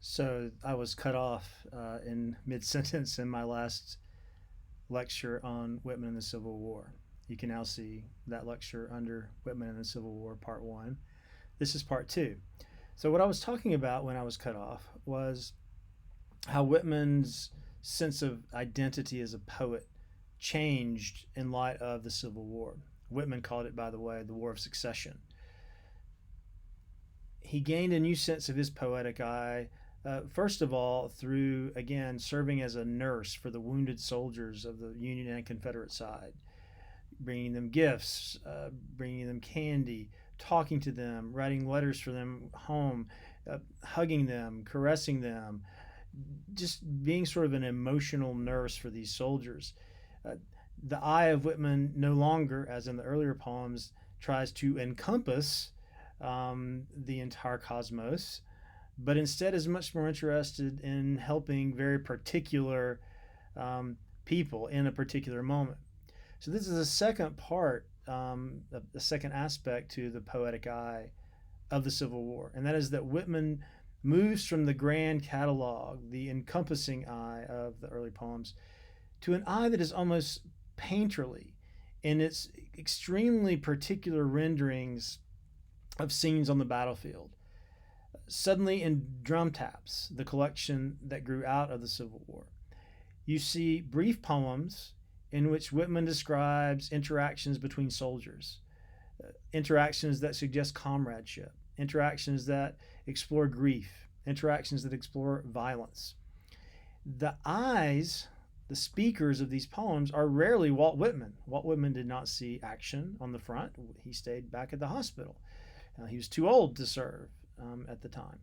So I was cut off in mid sentence in my last lecture on Whitman and the Civil War. You can now see that lecture under Whitman and the Civil War, part one. This is part two. So, what I was talking about when I was cut off was how Whitman's sense of identity as a poet changed in light of the Civil War. Whitman called it, by the way, the War of Succession. He gained a new sense of his poetic eye, first of all, through, again, serving as a nurse for the wounded soldiers of the Union and Confederate side, bringing them gifts, bringing them candy, talking to them, writing letters for them home, hugging them, caressing them, just being sort of an emotional nurse for these soldiers. Uh, the eye of Whitman no longer, as in the earlier poems, tries to encompass the entire cosmos, but instead is much more interested in helping very particular people in a particular moment. So this is a second part, the second aspect to the poetic eye of the Civil War, and that is that Whitman moves from the grand catalog, the encompassing eye of the early poems, to an eye that is almost painterly in its extremely particular renderings of scenes on the battlefield. Suddenly, in Drum Taps, the collection that grew out of the Civil War, you see brief poems in which Whitman describes interactions between soldiers, interactions that suggest comradeship, interactions that explore grief, interactions that explore violence. The eyes, the speakers of these poems, are rarely Walt Whitman. Walt Whitman did not see action on the front. He stayed back at the hospital. He was too old to serve at the time.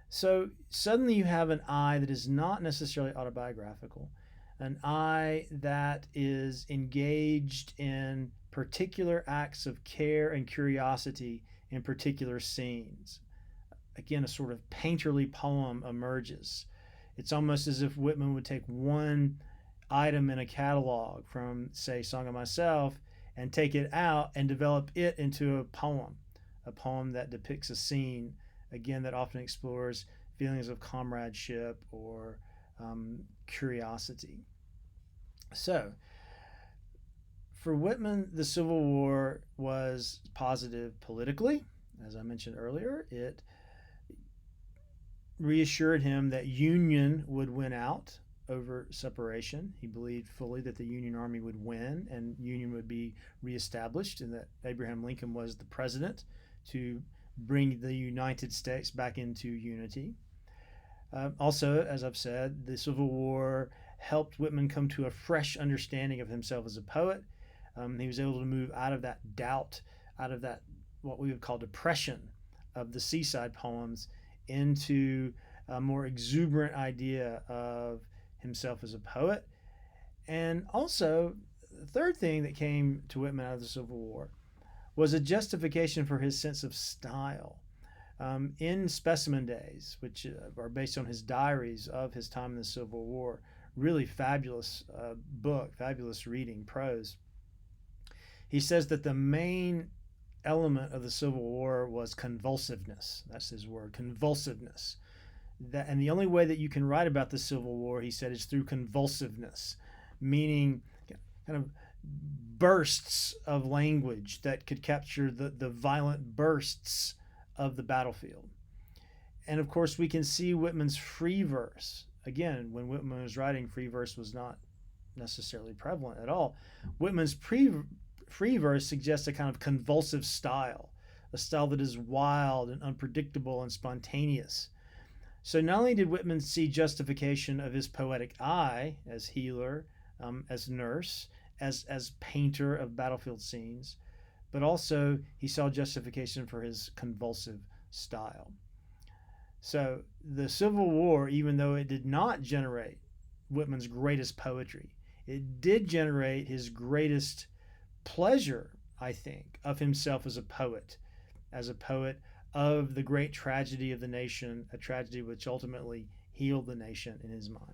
So suddenly you have an eye that is not necessarily autobiographical, an eye that is engaged in particular acts of care and curiosity in particular scenes. Again, a sort of painterly poem emerges. It's almost as if Whitman would take one item in a catalog from, say, Song of Myself, and take it out and develop it into a poem that depicts a scene, again, that often explores feelings of comradeship or curiosity. So, for Whitman, the Civil War was positive politically. As I mentioned earlier, it reassured him that Union would win out over separation. He believed fully that the Union Army would win and Union would be reestablished, and that Abraham Lincoln was the president to bring the United States back into unity. Also, as I've said, the Civil War helped Whitman come to a fresh understanding of himself as a poet. He was able to move out of that doubt, out of that what we would call depression of the seaside poems, into a more exuberant idea of himself as a poet. And also, the third thing that came to Whitman out of the Civil War was a justification for his sense of style. In Specimen Days, which are based on his diaries of his time in the Civil War, really fabulous book, fabulous reading, prose. He says that the main element of the Civil War was convulsiveness. That's his word, convulsiveness. And the only way that you can write about the Civil War, he said, is through convulsiveness, meaning kind of bursts of language that could capture the violent bursts of the battlefield. And of course, we can see Whitman's free verse. Again, when Whitman was writing, free verse was not necessarily prevalent at all. Whitman's free verse suggests a kind of convulsive style, a style that is wild and unpredictable and spontaneous. So not only did Whitman see justification of his poetic eye as healer, as nurse, as painter of battlefield scenes, but also he saw justification for his convulsive style. So the Civil War, even though it did not generate Whitman's greatest poetry, it did generate his greatest pleasure, I think, of himself as a poet of the great tragedy of the nation, a tragedy which ultimately healed the nation in his mind.